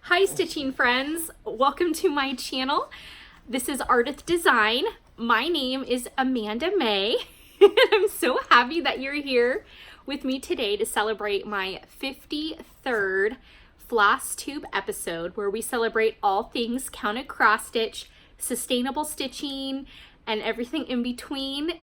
Hi stitching friends, welcome to my channel. This is Ardith Design. My name is Amanda Mae and I'm so happy that you're here with me today to celebrate my 53rd Flosstube episode where we celebrate all things counted cross stitch, sustainable stitching, and everything in between.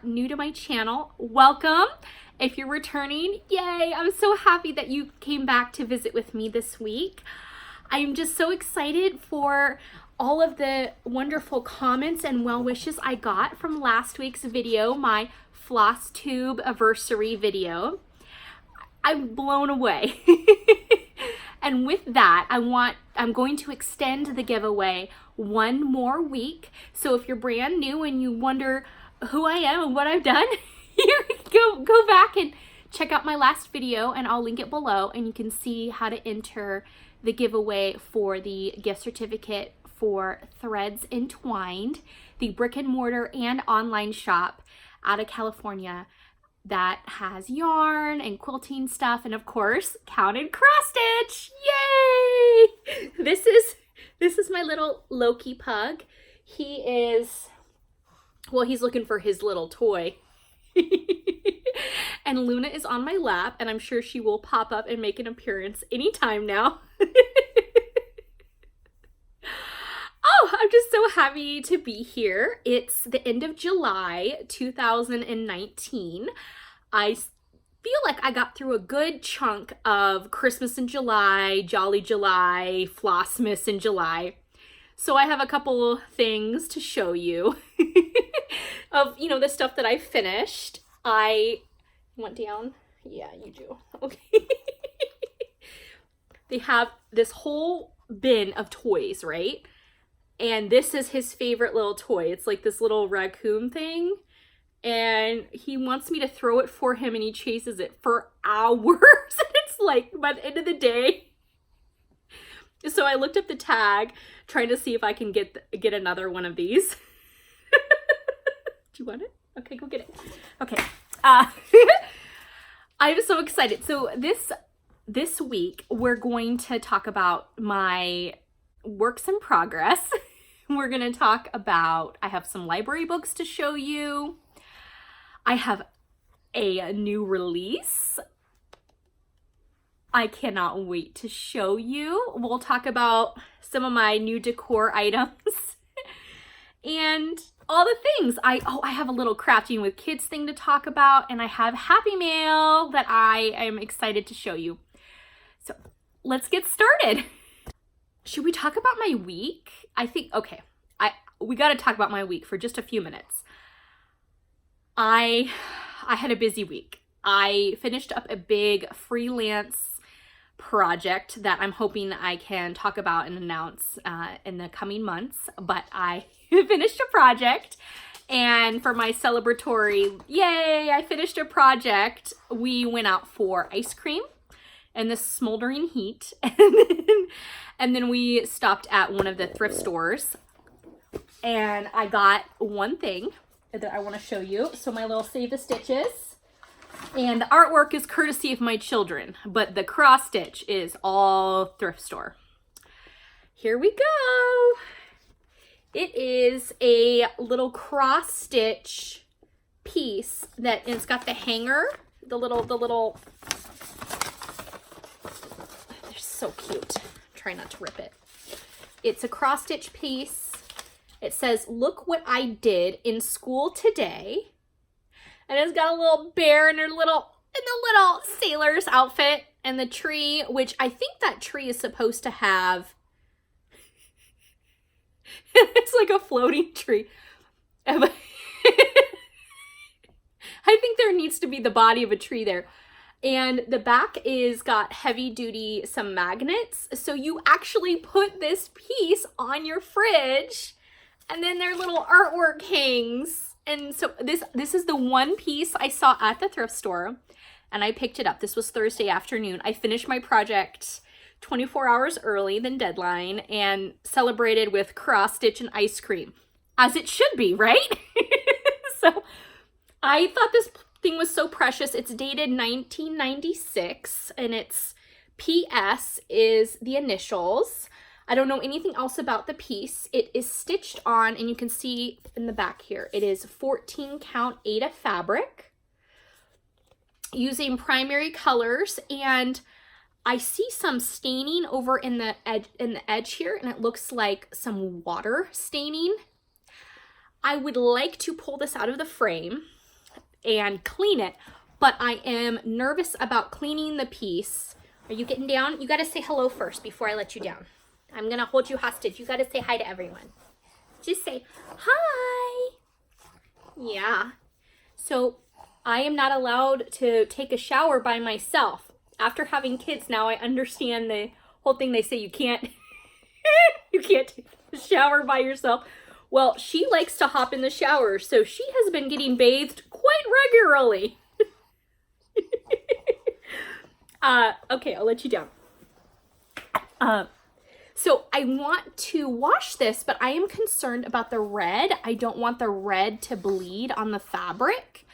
New to my channel, welcome. If you're returning, yay, I'm so happy that you came back to visit with me this week. I'm just so excited for all of the wonderful comments and well wishes I got from last week's video, my Flosstube anniversary video. I'm blown away. And with that, I'm going to extend the giveaway one more week. So if you're brand new and you wonder who I am and what I've done, you go back and check out my last video and I'll link it below and you can see how to enter the giveaway for the gift certificate for Threads Entwined, the brick and mortar and online shop out of California that has yarn and quilting stuff and of course counted cross stitch. Yay! This is my little Loki pug. He's looking for his little toy. And Luna is on my lap, and I'm sure she will pop up and make an appearance anytime now. Oh, I'm just so happy to be here. It's the end of July 2019. I feel like I got through a good chunk of Christmas in July, Jolly July, Flossmas in July. So I have a couple things to show you of, the stuff that I finished. I went down. Yeah, you do. Okay. They have this whole bin of toys, right? And this is his favorite little toy. It's like this little raccoon thing. And he wants me to throw it for him and he chases it for hours. And it's like by the end of the day. So I looked up the tag, trying to see if I can get another one of these. Do you want it? Okay, go get it. Okay. I'm so excited. So this week, we're going to talk about my works in progress. We're going to talk about, I have some library books to show you. I have a new release. I cannot wait to show you. We'll talk about some of my new decor items and all the things. I have a little crafting with kids thing to talk about, and I have Happy Mail that I am excited to show you. So let's get started. Should we talk about my week? I think, okay, we got to talk about my week for just a few minutes. I had a busy week. I finished up a big freelance project that I'm hoping I can talk about and announce in the coming months, but I finished a project, and for my celebratory, yay, I finished a project, we went out for ice cream in the smoldering heat, and then we stopped at one of the thrift stores, and I got one thing that I want to show you. So my little Save the Stitches. And the artwork is courtesy of my children, but the cross stitch is all thrift store. Here we go. It is a little cross stitch piece that it's got the hanger, the little, they're so cute. Try not to rip it. It's a cross stitch piece. It says, "Look what I did in school today." And it's got a little bear in the little sailor's outfit and the tree, which I think that tree is supposed to have. It's like a floating tree. I think there needs to be the body of a tree there. And the back is got heavy duty, some magnets. So you actually put this piece on your fridge and then their little artwork hangs. And so this is the one piece I saw at the thrift store and I picked it up. This was Thursday afternoon. I finished my project 24 hours early than deadline and celebrated with cross stitch and ice cream, as it should be, right? So I thought this thing was so precious. It's dated 1996 and its PS is the initials. I don't know anything else about the piece. It is stitched on, and you can see in the back here, it is 14 count Aida fabric using primary colors, and I see some staining over in the edge here, and it looks like some water staining. I would like to pull this out of the frame and clean it, but I am nervous about cleaning the piece. Are you getting down? You got to say hello first before I let you down. I'm going to hold you hostage. You got to say hi to everyone. Just say hi. Yeah. So I am not allowed to take a shower by myself. After having kids now, I understand the whole thing. They say you can't, you can't take a shower by yourself. Well, she likes to hop in the shower, so she has been getting bathed quite regularly. Okay, I'll let you down. So I want to wash this, but I am concerned about the red. I don't want the red to bleed on the fabric.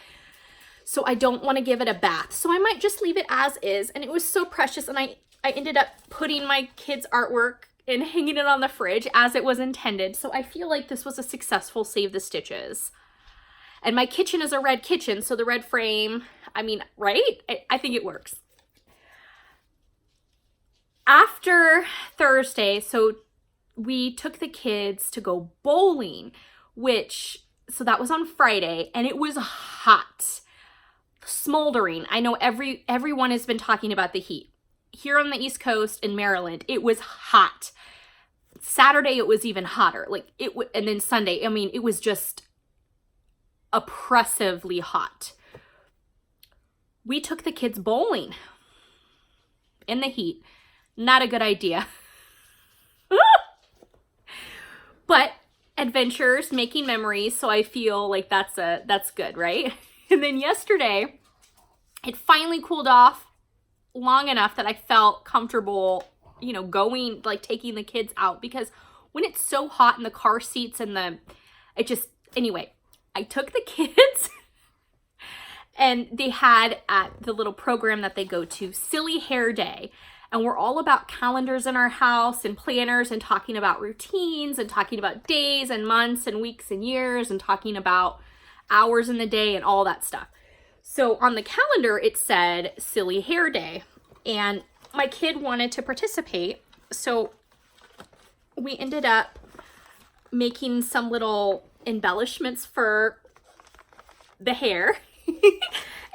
So I don't want to give it a bath. So I might just leave it as is. And it was so precious. And I ended up putting my kids' artwork and hanging it on the fridge as it was intended. So I feel like this was a successful Save the Stitches. And my kitchen is a red kitchen, so the red frame, I mean, right? I think it works. After Thursday, so we took the kids to go bowling, so that was on Friday, and it was hot, smoldering. I know everyone has been talking about the heat. Here on the East Coast in Maryland, it was hot. Saturday, it was even hotter. And then Sunday, I mean, it was just oppressively hot. We took the kids bowling in the heat. Not a good idea. But adventures, making memories, so I feel like that's good, right? And then yesterday, it finally cooled off long enough that I felt comfortable, going, taking the kids out, because when it's so hot in the car seats and anyway, I took the kids and they had at the little program that they go to, Silly Hair Day. And we're all about calendars in our house and planners and talking about routines and talking about days and months and weeks and years and talking about hours in the day and all that stuff. So on the calendar, it said Silly Hair Day, and my kid wanted to participate. So we ended up making some little embellishments for the hair.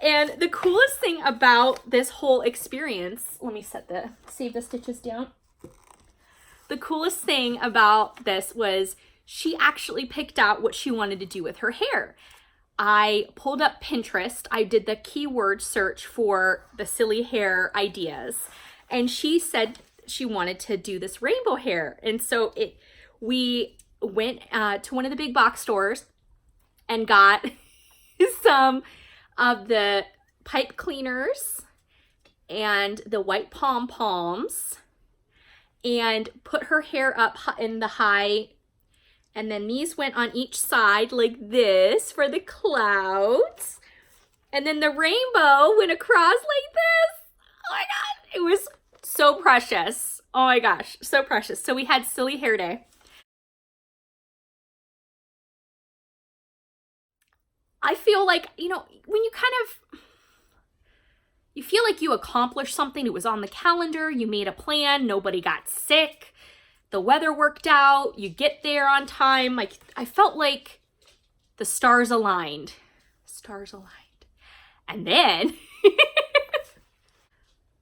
And the coolest thing about this whole experience, let me save the stitches down. The coolest thing about this was she actually picked out what she wanted to do with her hair. I pulled up Pinterest. I did the keyword search for the silly hair ideas. And she said she wanted to do this rainbow hair. And so we went to one of the big box stores and got some of the pipe cleaners and the white pom-poms and put her hair up in the high, and then these went on each side like this for the clouds, and then the rainbow went across like this. Oh my god, it was so precious. Oh my gosh, so precious. So we had Silly Hair Day. I feel like, when you you feel like you accomplished something, it was on the calendar, you made a plan, nobody got sick, the weather worked out, you get there on time. I felt like the stars aligned. And then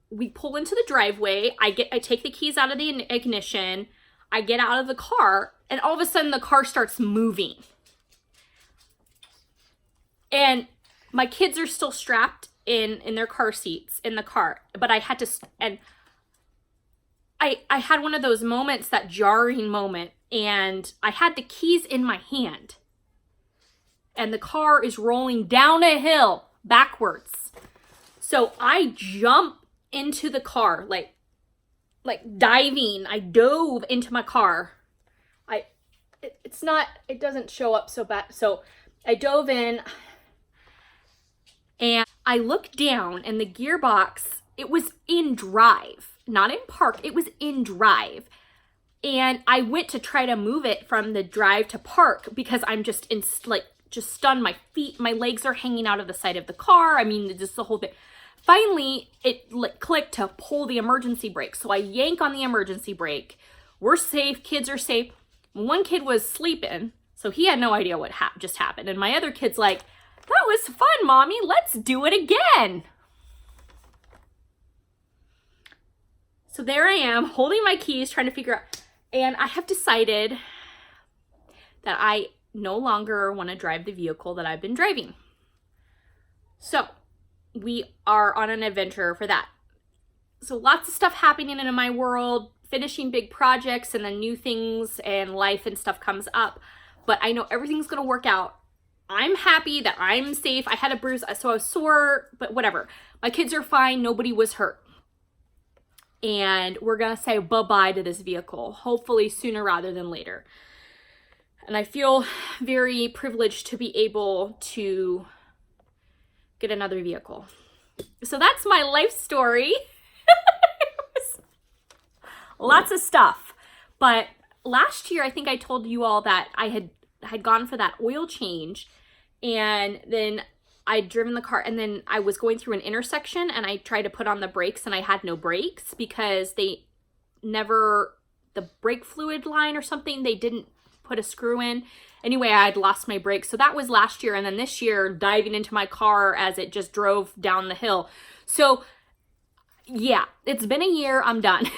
we pull into the driveway. I take the keys out of the ignition. I get out of the car, and all of a sudden the car starts moving. And my kids are still strapped in their car seats in the car, but I had to, and I had one of those moments, that jarring moment, and I had the keys in my hand, and the car is rolling down a hill backwards. So I jump into the car, like diving. I dove into my car. It doesn't show up so bad. So I dove in and I looked down and the gearbox, it was in drive, not in park. It was in drive. And I went to try to move it from the drive to park because I'm just just stunned. My feet, my legs are hanging out of the side of the car. I mean, just the whole thing. Finally, it clicked to pull the emergency brake. So I yank on the emergency brake. We're safe. Kids are safe. One kid was sleeping, so he had no idea what just happened. And my other kid's like, that was fun, Mommy. Let's do it again. So there I am, holding my keys, trying to figure out. And I have decided that I no longer want to drive the vehicle that I've been driving. So we are on an adventure for that. So lots of stuff happening in my world, finishing big projects and then new things and life and stuff comes up. But I know everything's going to work out. I'm happy that I'm safe. I had a bruise, so I was sore, but whatever. My kids are fine. Nobody was hurt. And we're going to say bye-bye to this vehicle, hopefully sooner rather than later. And I feel very privileged to be able to get another vehicle. So that's my life story. Lots of stuff. But last year, I think I told you all that I had gone for that oil change, and then I'd driven the car, and then I was going through an intersection and I tried to put on the brakes and I had no brakes because the brake fluid line or something, they didn't put a screw in. Anyway, I had lost my brakes. So that was last year. And then this year, diving into my car as it just drove down the hill. So yeah, it's been a year. I'm done.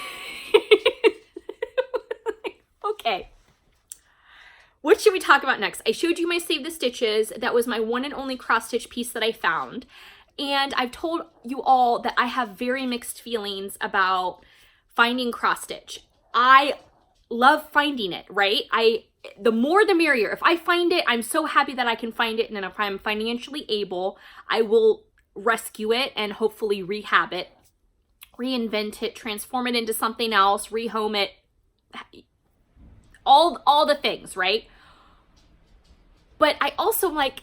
Okay. What should we talk about next? I showed you my Save the Stitches. That was my one and only cross stitch piece that I found. And I've told you all that I have very mixed feelings about finding cross stitch. I love finding it, right? The more the merrier. If I find it, I'm so happy that I can find it. And then if I'm financially able, I will rescue it and hopefully rehab it, reinvent it, transform it into something else, rehome it, all the things, right? But I also I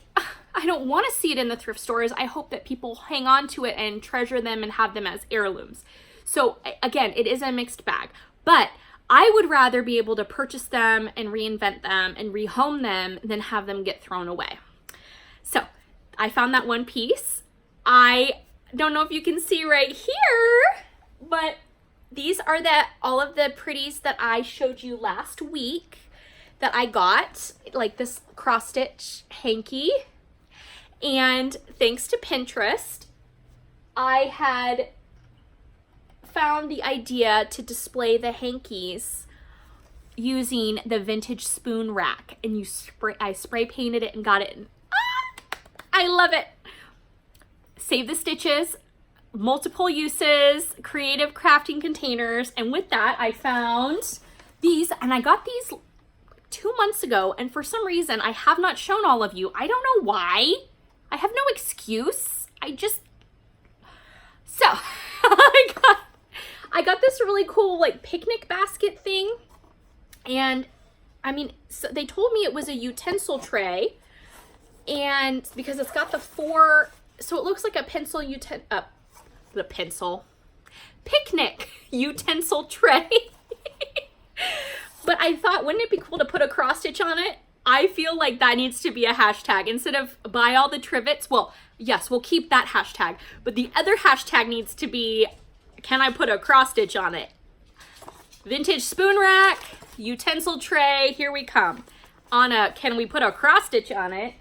don't want to see it in the thrift stores. I hope that people hang on to it and treasure them and have them as heirlooms. So again, it is a mixed bag, but I would rather be able to purchase them and reinvent them and rehome them than have them get thrown away. So I found that one piece. I don't know if you can see right here, but these are all of the pretties that I showed you last week that I got, like this cross stitch hanky. And thanks to Pinterest, I had found the idea to display the hankies using the vintage spoon rack. And I spray painted it and got it. I love it. Save the Stitches, multiple uses, creative crafting containers. And with that, I found these, and I got these 2 months ago. And for some reason, I have not shown all of you. I don't know why. I have no excuse. So I got this really cool like picnic basket thing. And I mean, so they told me it was a utensil tray, and because it's got the four, so it looks like a picnic utensil tray. But I thought, wouldn't it be cool to put a cross stitch on it? I feel like that needs to be a hashtag instead of buy all the trivets. Well, yes, we'll keep that hashtag, but the other hashtag needs to be, can I put a cross stitch on it? Vintage spoon rack, utensil tray, here we come. Can we put a cross stitch on it?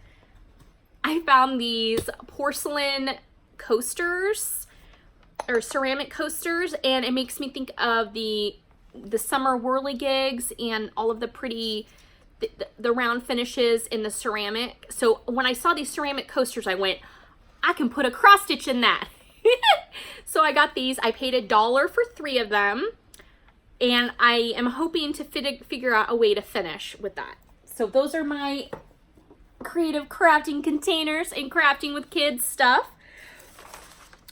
I found these porcelain coasters or ceramic coasters, and it makes me think of the summer whirligigs and all of the pretty the round finishes in the ceramic. So when I saw these ceramic coasters, I went, I can put a cross stitch in that. So I got these. I paid $1 for 3 of them, and I am hoping to figure out a way to finish with that. So those are my creative crafting containers and crafting with kids stuff.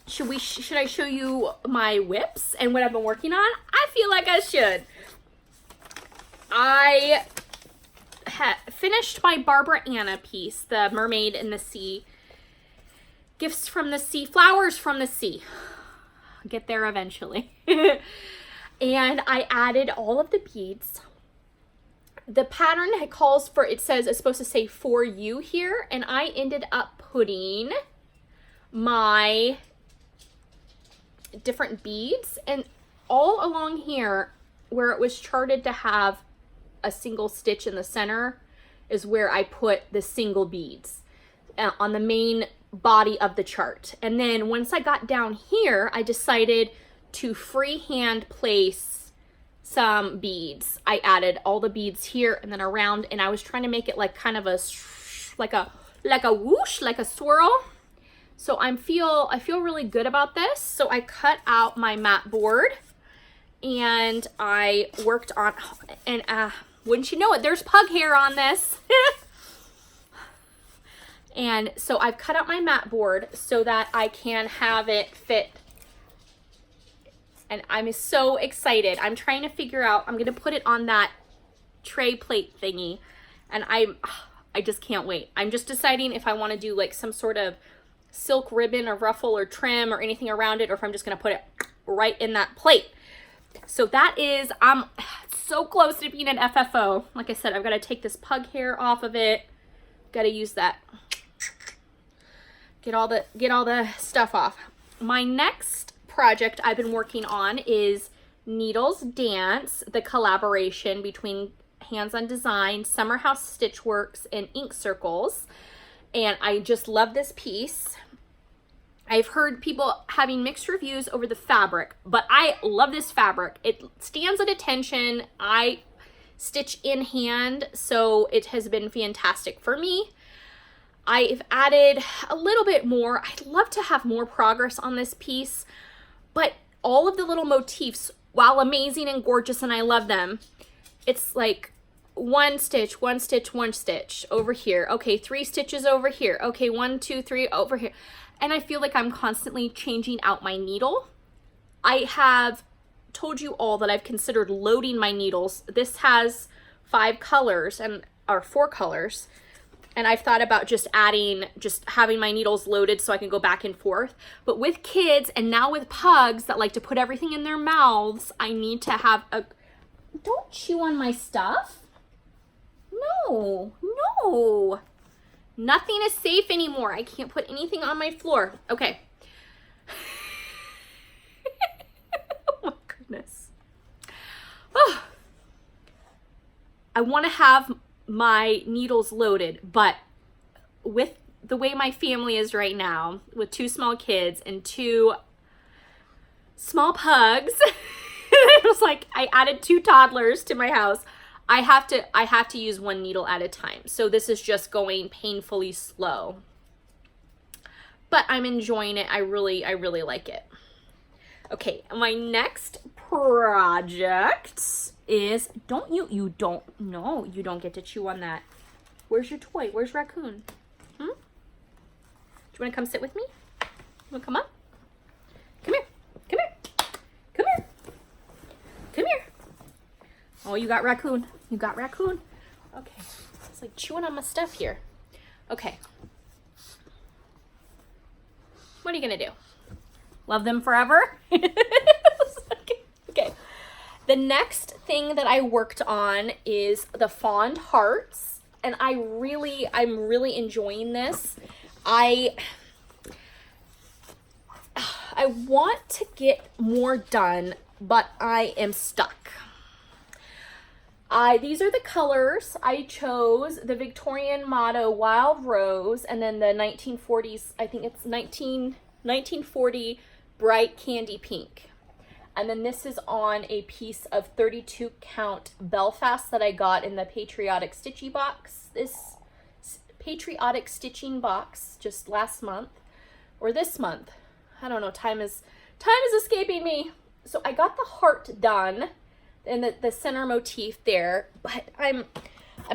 should I show you my WIPS and what I've been working on? I feel like I should. I finished my Barbara Anna piece, the Mermaid in the Sea. Gifts from the Sea, Flowers from the Sea. I'll get there eventually. And I added all of the beads. The pattern calls for, it says, it's supposed to say for you here. And I ended up putting my different beads. And all along here, where it was charted to have a single stitch in the center, is where I put the single beads on the main body of the chart. And then once I got down here, I decided to freehand place some beads. I added all the beads here and then around, and I was trying to make it like kind of a like a whoosh, like a swirl. So I feel really good about this. So I cut out my mat board and I worked on, and wouldn't you know it, there's pug hair on this. And so I've cut out my mat board so that I can have it fit. And I'm so excited. I'm trying to figure out, I'm gonna put it on that tray plate thingy. And I just can't wait. I'm just deciding if I wanna do like some sort of silk ribbon or ruffle or trim or anything around it, or if I'm just gonna put it right in that plate. So that is, I'm so close to being an FFO. Like I said, I've gotta take this pug hair off of it. Gotta use that. Get all the stuff off. My next project I've been working on is Needles Dance, the collaboration between Hands on Design, Summer House Stitchworks, and Ink Circles. And I just love this piece. I've heard people having mixed reviews over the fabric, but I love this fabric. It stands at attention. I stitch in hand, so it has been fantastic for me. I've added a little bit more. I'd love to have more progress on this piece, but all of the little motifs, while amazing and gorgeous and I love them, it's like one stitch, one stitch, one stitch over here. Okay, 3 stitches over here. Okay, 1, 2, 3 over here. And I feel like I'm constantly changing out my needle. I have told you all that I've considered loading my needles. This has 5 colors or 4 colors. And I've thought about just having my needles loaded so I can go back and forth. But with kids and now with pugs that like to put everything in their mouths, I need to have a... Don't chew on my stuff. No, no. Nothing is safe anymore. I can't put anything on my floor. Okay. Oh my goodness. Oh. I want to have my needles loaded, but with the way my family is right now, with 2 small kids and 2 small pugs, it was like I added 2 toddlers to my house. I have to use 1 needle at a time. So this is just going painfully slow. But I'm enjoying it. I really like it. Okay, my next project is, you don't get to chew on that. Where's your toy? Where's Raccoon? Do you want to come sit with me? You want to come up? Come here. Come here. Come here. Come here. Oh, you got Raccoon. You got Raccoon? Okay. It's like chewing on my stuff here. Okay. What are you going to do? Love them forever? Okay. The next thing that I worked on is the Fond Hearts, and I'm really enjoying this. I want to get more done, but I am stuck. These are the colors I chose: the Victorian motto Wild Rose, and then the 1940s, I think it's 1940 Bright Candy Pink. And then this is on a piece of 32 count Belfast that I got in the Patriotic Stitchy box. This Patriotic Stitching box just last month, or this month. I don't know, time is escaping me. So I got the heart done and the center motif there, but I'm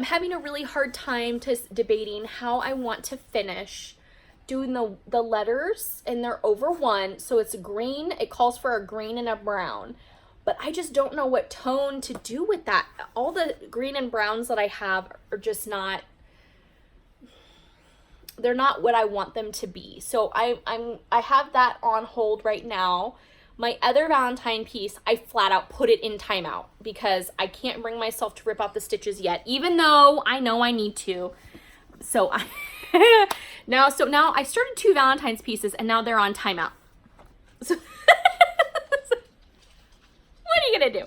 having a really hard time debating how I want to finish doing the letters, and they're over 1, so it's green. It calls for a green and a brown, but I just don't know what tone to do with that. All the green and browns that I have are just not, they're not what I want them to be. So I have that on hold right now. My other Valentine piece, I flat out put it in timeout because I can't bring myself to rip out the stitches yet, even though I know I need to. So now I started 2 Valentine's pieces and now they're on timeout. So what are you gonna do?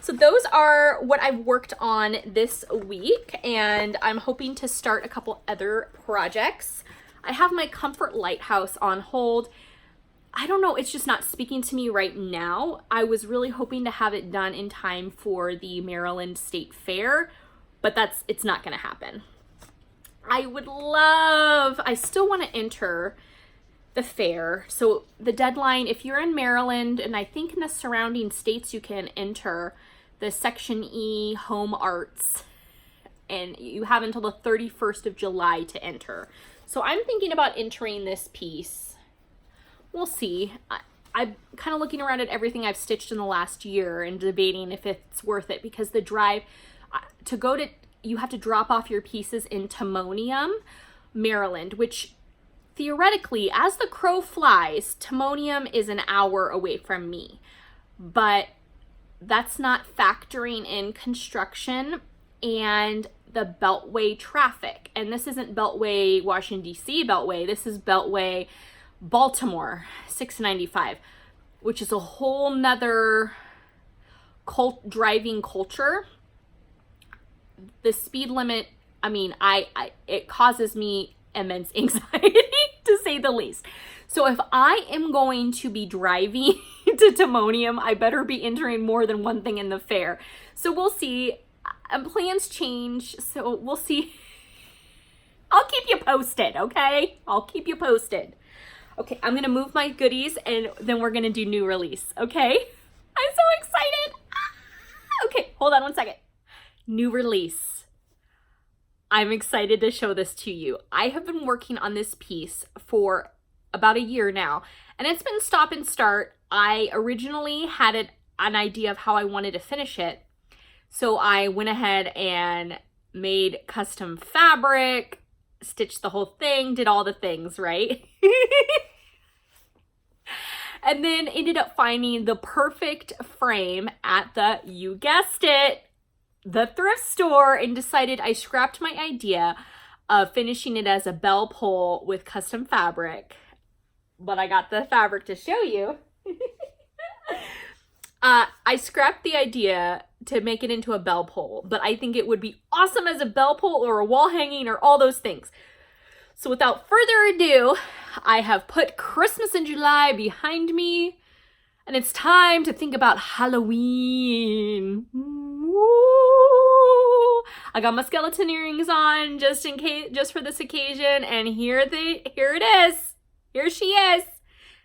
So those are what I've worked on this week, and I'm hoping to start a couple other projects. I have my Comfort Lighthouse on hold. I don't know, it's just not speaking to me right now. I was really hoping to have it done in time for the Maryland State Fair, but it's not gonna happen. I still want to enter the fair. So the deadline, if you're in Maryland, and I think in the surrounding states, you can enter the Section E Home Arts, and you have until the 31st of July to enter. So I'm thinking about entering this piece. We'll see. I'm kind of looking around at everything I've stitched in the last year and debating if it's worth it, because the drive you have to drop off your pieces in Timonium, Maryland, which theoretically, as the crow flies, Timonium is an hour away from me, but that's not factoring in construction and the Beltway traffic. And this isn't Beltway, Washington, D.C. Beltway. This is Beltway, Baltimore, 695, which is a whole nother driving culture. The speed limit, I mean, it causes me immense anxiety, to say the least. So if I am going to be driving to Timonium, I better be entering more than one thing in the fair. So we'll see. Plans change, so we'll see. I'll keep you posted, okay? I'll keep you posted. Okay, I'm gonna move my goodies and then we're gonna do new release, okay? I'm so excited. Okay, hold on one second. New release. I'm excited to show this to you. I have been working on this piece for about a year now, and it's been stop and start. I originally had an idea of how I wanted to finish it, so I went ahead and made custom fabric, stitched the whole thing, did all the things, right? And then ended up finding the perfect frame at you guessed it, the thrift store, and decided I scrapped my idea of finishing it as a bell pull with custom fabric. But I got the fabric to show you. I scrapped the idea to make it into a bell pull, but I think it would be awesome as a bell pull or a wall hanging or all those things. So without further ado, I have put Christmas in July behind me, and it's time to think about Halloween. Ooh. I got my skeleton earrings on just in case, just for this occasion, and here it is. Here she is.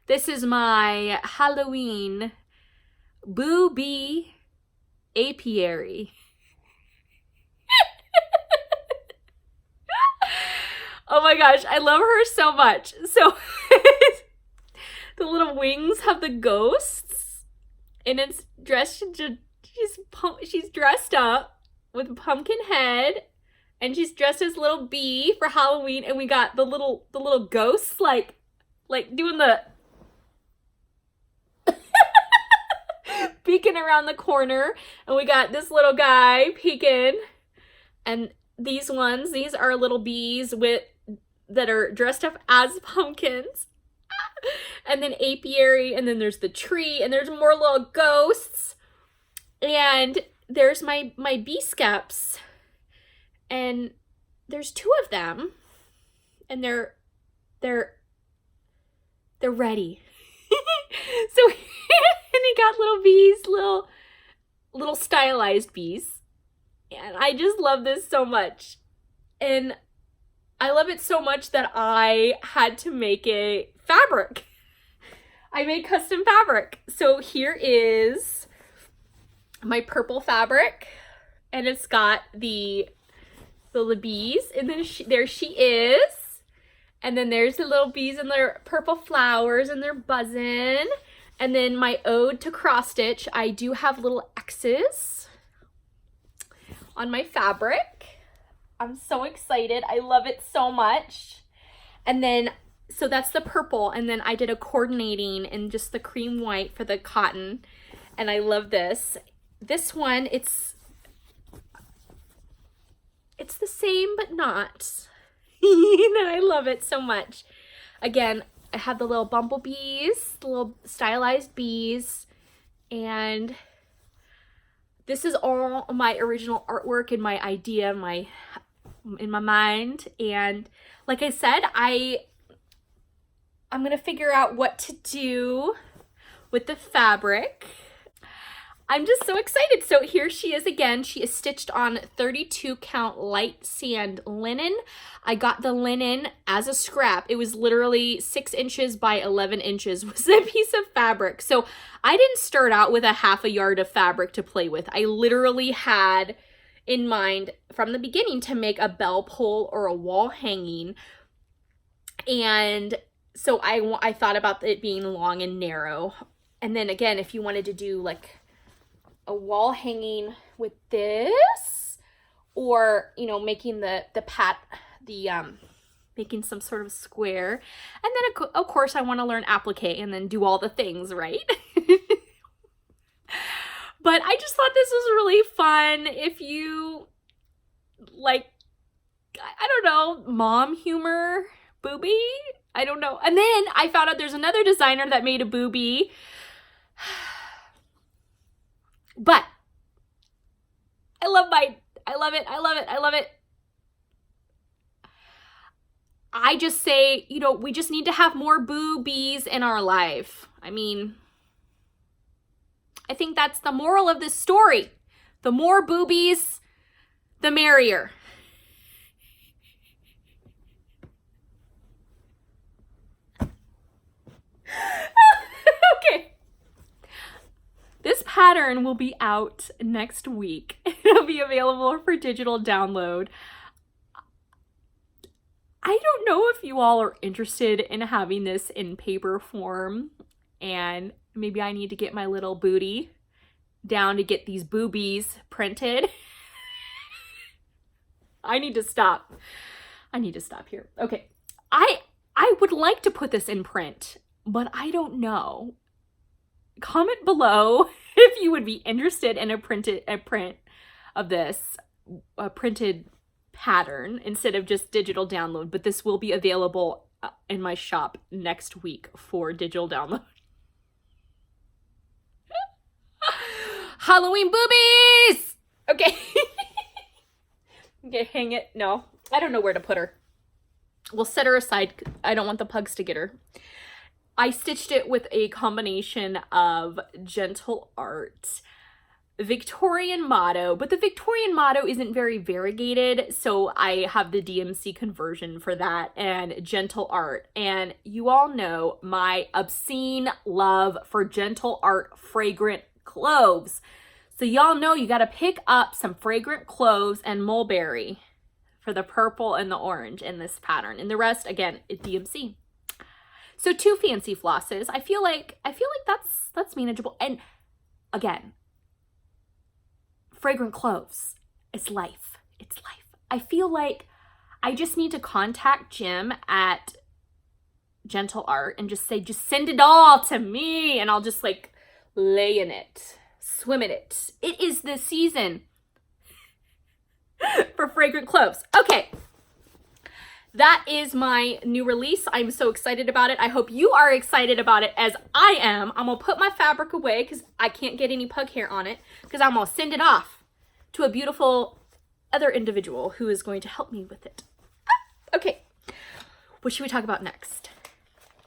This is my Halloween Boo Bee Apiary. Oh my gosh, I love her so much. So the little wings have the ghosts, and it's dressed. She's dressed up with a pumpkin head, and she's dressed as little bee for Halloween. And we got the little ghosts like doing the peeking around the corner, and we got this little guy peeking, and these are little bees that are dressed up as pumpkins, and then apiary, and then there's the tree, and there's more little ghosts, and there's my bee skeps, and there's 2 of them, and they're ready. So and he got little bees, little stylized bees, and I just love this so much. And I love it so much that I had to make a fabric. I made custom fabric. So here is my purple fabric, and it's got the bees, and then there she is. And then there's the little bees and their purple flowers and they're buzzing. And then my ode to cross stitch, I do have little X's on my fabric. I'm so excited. I love it so much. And then, so that's the purple. And then I did a coordinating in just the cream white for the cotton. And I love this. This one, it's the same, but not. And I love it so much. Again, I have the little bumblebees, the little stylized bees, and this is all my original artwork and my idea, in my mind. And like I said, I'm gonna figure out what to do with the fabric. I'm just so excited. So here she is again. She is stitched on 32 count light sand linen. I got the linen as a scrap. It was literally 6 inches by 11 inches was a piece of fabric. So I didn't start out with a half a yard of fabric to play with. I literally had in mind from the beginning to make a bell pull or a wall hanging. And so I thought about it being long and narrow. And then again, if you wanted to do like a wall hanging with this, or you know, making making some sort of square. And then of course I want to learn applique and then do all the things, right? But I just thought this was really fun. If you like, I don't know, mom humor, booby, I don't know. And then I found out there's another designer that made a booby. But I love it. I just say, you know, we just need to have more boobies in our life. I mean, I think that's the moral of this story. The more boobies, the merrier. Okay. This pattern will be out next week. It'll be available for digital download. I don't know if you all are interested in having this in paper form, and maybe I need to get my little booty down to get these boobies printed. I need to stop here. Okay. I would like to put this in print, but I don't know. Comment below if you would be interested in a print of this, a printed pattern instead of just digital download, but this will be available in my shop next week for digital download. Halloween boobies! Okay. Okay, hang it. No, I don't know where to put her. We'll set her aside. I don't want the pugs to get her. I stitched it with a combination of Gentle Art, Victorian motto, but the Victorian motto isn't very variegated, so I have the DMC conversion for that, and Gentle Art. And you all know my obscene love for Gentle Art fragrant cloves. So y'all know you gotta pick up some fragrant cloves and mulberry for the purple and the orange in this pattern. And the rest, again, is DMC. So 2 fancy flosses. I feel like that's manageable. And again, fragrant cloves. It's life. It's life. I feel like I just need to contact Jim at Gentle Art and just say, just send it all to me, and I'll just like lay in it, swim in it. It is the season for fragrant cloves. Okay. That is my new release. I'm so excited about it. I hope you are excited about it as I am. I'm gonna put my fabric away because I can't get any pug hair on it, because I'm gonna send it off to a beautiful other individual who is going to help me with it. Okay, what should we talk about next?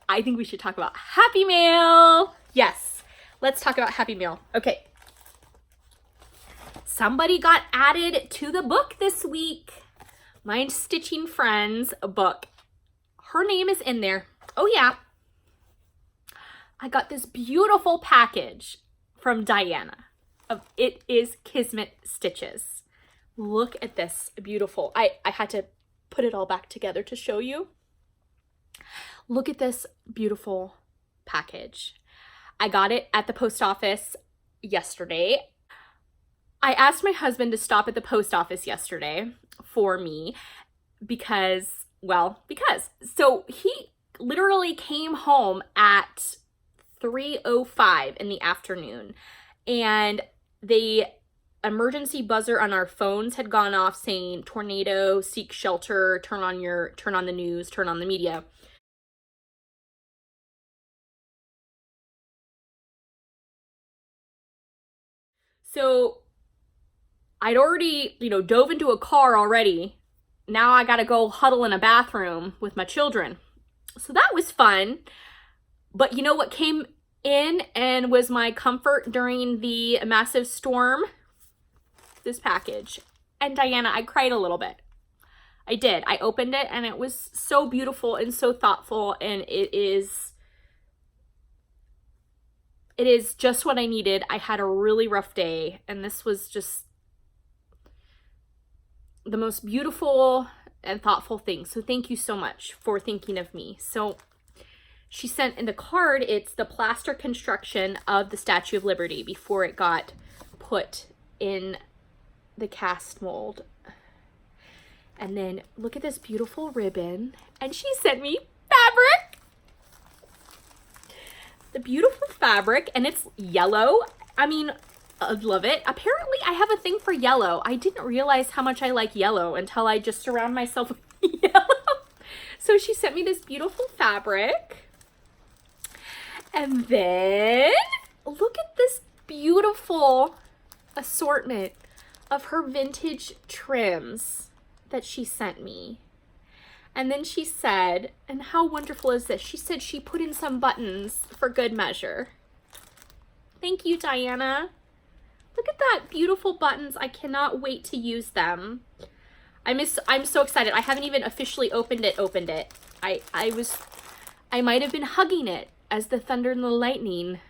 I think we should talk about Happy Mail. Yes, let's talk about Happy Mail. Okay. Somebody got added to the book this week. My Stitching Friends book. Her name is in there. Oh yeah. I got this beautiful package from Diana. It is Kismet Stitches. Look at this. Beautiful. I had to put it all back together to show you. Look at this beautiful package. I got it at the post office yesterday. I asked my husband to stop at the post office yesterday for me because. So he literally came home at 3:05 in the afternoon, and the emergency buzzer on our phones had gone off saying tornado, seek shelter, turn on the news, turn on the media. So I'd already, dove into a car already. Now I gotta go huddle in a bathroom with my children. So that was fun. But you know what came in and was my comfort during the massive storm? This package. And Diana, I cried a little bit. I did. I opened it and it was so beautiful and so thoughtful, and it is just what I needed. I had a really rough day, and this was just the most beautiful and thoughtful thing. So thank you so much for thinking of me. So she sent in the card, it's the plaster construction of the Statue of Liberty before it got put in the cast mold. And then look at this beautiful ribbon. And she sent me fabric. The beautiful fabric, and it's yellow. I mean, I love it. Apparently, I have a thing for yellow. I didn't realize how much I like yellow until I just surround myself with yellow. So she sent me this beautiful fabric. And then look at this beautiful assortment of her vintage trims that she sent me. And then she said, and how wonderful is this? She said she put in some buttons for good measure. Thank you, Diana. Look at that, beautiful buttons. I cannot wait to use them. I'm so excited. I haven't even officially opened it. I might have been hugging it as the thunder and the lightning.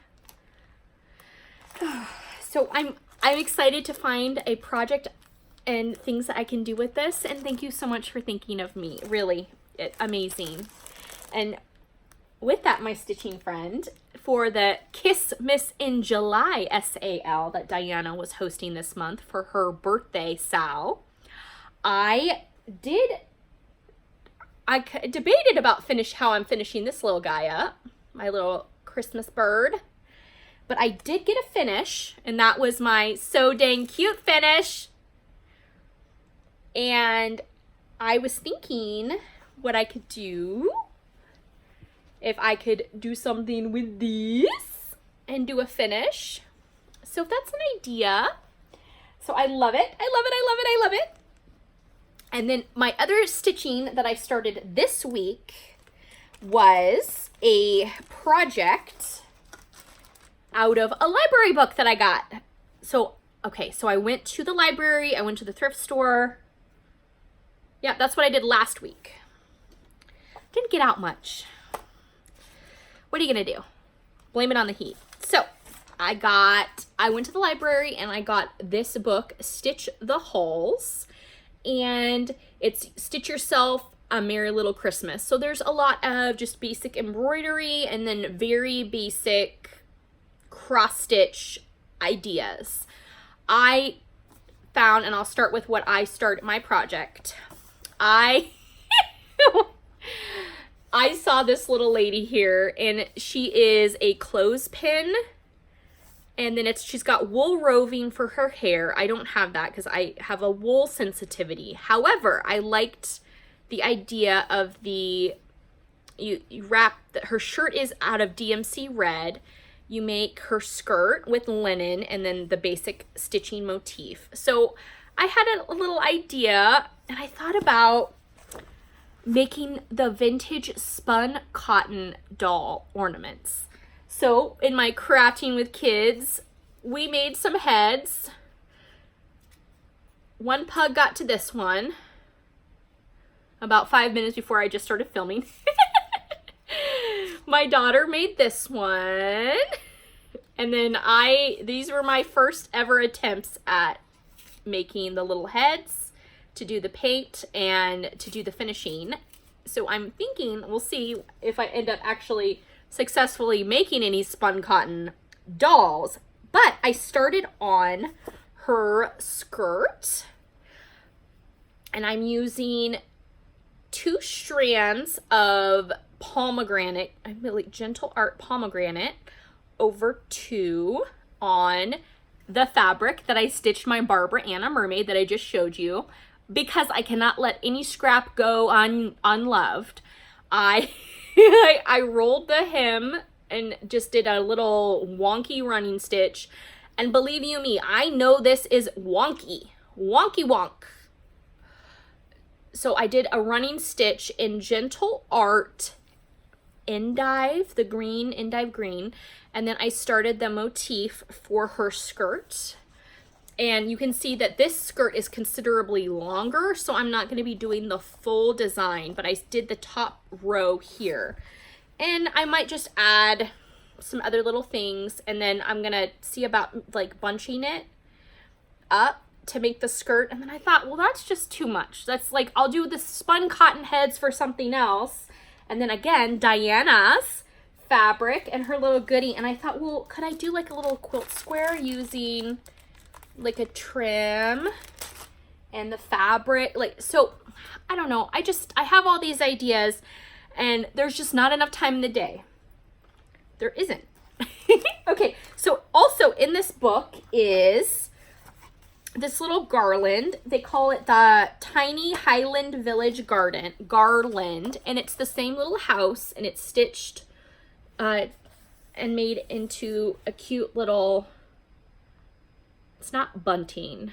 So I'm excited to find a project and things that I can do with this. And thank you so much for thinking of me. Really amazing. And with that, my stitching friend, for the Kiss Miss in July SAL that Diana was hosting this month for her birthday sal, I debated about how I'm finishing this little guy up, my little Christmas bird. But I did get a finish, and that was my so dang cute finish. And I was thinking what I could do, if I could do something with these and do a finish. So if that's an idea. So I love it. I love it. I love it. I love it. And then my other stitching that I started this week was a project out of a library book that I got. So, okay, so I went to the library, I went to the thrift store. Yeah, that's what I did last week. Didn't get out much. What are you gonna do? Blame it on the heat. So, I went to the library and I got this book, Stitch the Holes. And it's Stitch Yourself a Merry Little Christmas. So there's a lot of just basic embroidery and then very basic cross stitch ideas. I found, and I'll start with what I started my project. I saw this little lady here, and she is a clothespin, and then she's got wool roving for her hair. I don't have that because I have a wool sensitivity. However, I liked the idea of you wrap, her shirt is out of DMC red. You make her skirt with linen and then the basic stitching motif. So I had a little idea, and I thought about making the vintage spun cotton doll ornaments. So in my crafting with kids, we made some heads. One pug got to this one about 5 minutes before I just started filming. My daughter made this one. And then these were my first ever attempts at making the little heads, to do the paint and to do the finishing. So I'm thinking, we'll see if I end up actually successfully making any spun cotton dolls. But I started on her skirt, and I'm using 2 strands of pomegranate, I really gentle art pomegranate over 2 on the fabric that I stitched my Barbara Anna mermaid that I just showed you, because I cannot let any scrap go unloved. I rolled the hem and just did a little wonky running stitch, and believe you me, I know this is wonky wonk. So I did a running stitch in gentle art endive, the green endive green, and then I started the motif for her skirt. And you can see that this skirt is considerably longer, so I'm not going to be doing the full design, but I did the top row here. And I might just add some other little things, and then I'm going to see about like bunching it up to make the skirt. And then I thought, well, that's just too much. That's like, I'll do the spun cotton heads for something else. And then again, Diana's fabric and her little goodie. And I thought, well, could I do like a little quilt square using like a trim and the fabric? Like, so I don't know. I have all these ideas, and there's just not enough time in the day. There isn't. Okay, so also in this book is this little garland. They call it the Tiny Highland Village Garland, and it's the same little house, and it's stitched and made into a cute little, it's not bunting,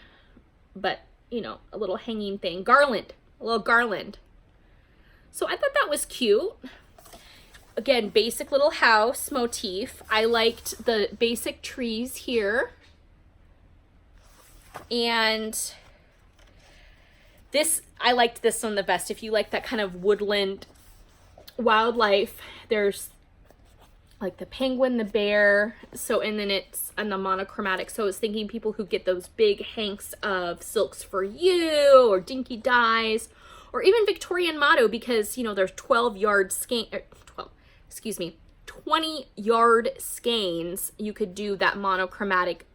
but you know, a little hanging thing, garland, a little garland. So I thought that was cute. Again, basic little house motif. I liked the basic trees here. And this, I liked this one the best. If you like that kind of woodland wildlife, there's like the penguin, the bear. So, and then it's on the monochromatic. So I was thinking people who get those big hanks of Silks for You or Dinky Dyes, or even Victorian motto, because, you know, there's 20-yard skeins. You could do that monochromatic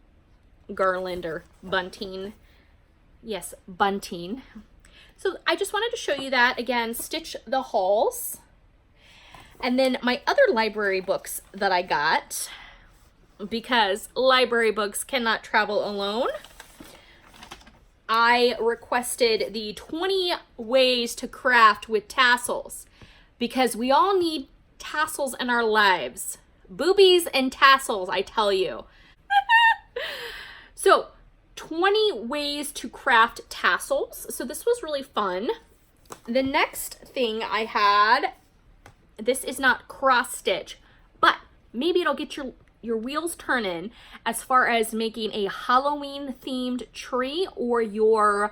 garland or bunting. Yes, bunting. So I just wanted to show you that. Again, stitch the hauls. And then my other library books that I got, because library books cannot travel alone, I requested the 20 ways to craft with tassels, because we all need tassels in our lives. Boobies and tassels, I tell you. So 20 ways to craft tassels. So this was really fun. The next thing I had, this is not cross stitch, but maybe it'll get your wheels turning as far as making a Halloween themed tree, or your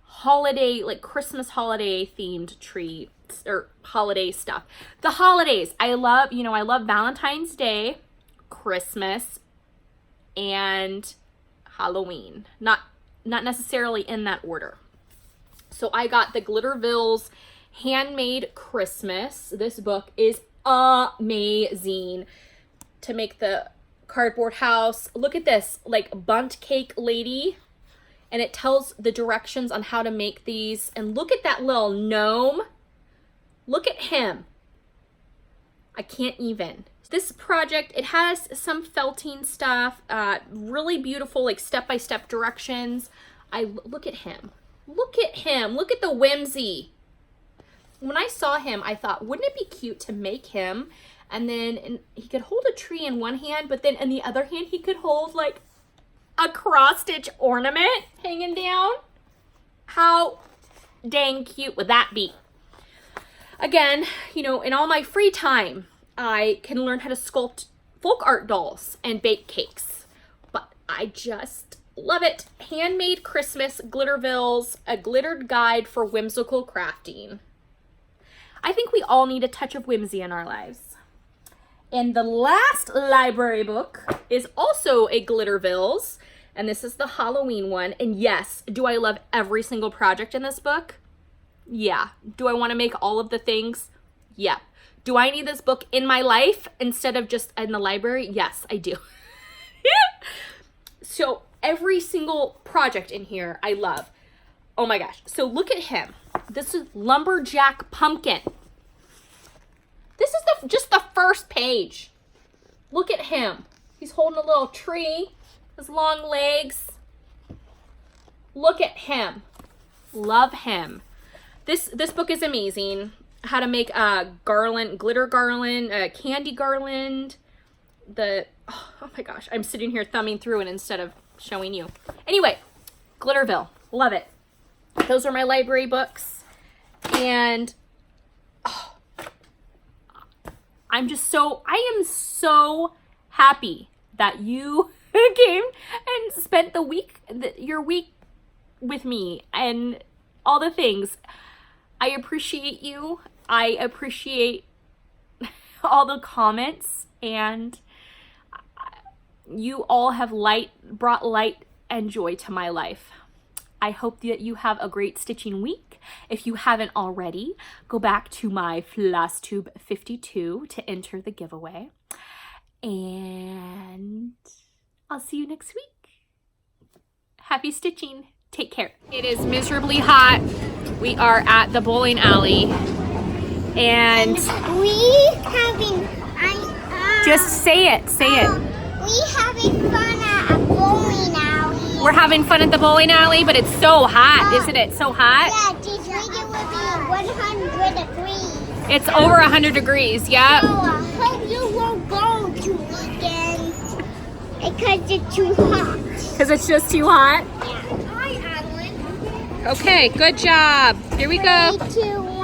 holiday, like Christmas holiday themed tree, or holiday stuff. The holidays, I love, you know, I love Valentine's Day, Christmas, and Halloween. Not necessarily in that order. So I got the Glittervilles Handmade Christmas. This book is amazing to make the cardboard house. Look at this, like bundt cake lady, and it tells the directions on how to make these. And look at that little gnome. Look at him. I can't even. This project, it has some felting stuff, really beautiful, like step-by-step directions. Look at him. Look at him. Look at the whimsy. When I saw him, I thought, wouldn't it be cute to make him? And then he could hold a tree in one hand, but then in the other hand, he could hold like a cross-stitch ornament hanging down. How dang cute would that be? Again, you know, in all my free time, I can learn how to sculpt folk art dolls and bake cakes. But I just love it. Handmade Christmas Glittervilles, a glittered guide for whimsical crafting. I think we all need a touch of whimsy in our lives. And the last library book is also a Glittervilles, and this is the Halloween one. And yes, do I love every single project in this book? Yeah. Do I want to make all of the things? Yeah. Do I need this book in my life instead of just in the library? Yes, I do. So every single project in here I love. Oh my gosh. So look at him. This is Lumberjack Pumpkin. This is just the first page. Look at him. He's holding a little tree. His long legs. Look at him. Love him. This book is amazing. How to make a garland, glitter garland, a candy garland. Oh my gosh, I'm sitting here thumbing through it instead of showing you. Anyway, Glitterville. Love it. Those are my library books. And I am so happy that you came and spent your week with me and all the things. I appreciate you. I appreciate all the comments, and you all have brought light and joy to my life. I hope that you have a great stitching week. If you haven't already, go back to my Flosstube 52 to enter the giveaway. And I'll see you next week. Happy stitching. Take care. It is miserably hot. We are at the bowling alley. And just say it. We having fun at a bowling alley. We're having fun at the bowling alley, but it's so hot, isn't it? So hot? Yeah, this week it will be 100 degrees. It's over 100 degrees, yep. So I hope you won't go to weekends because it's too hot. Because it's just too hot? Yeah. Hi, Adeline. Okay, good job. Here we go. 3, 2,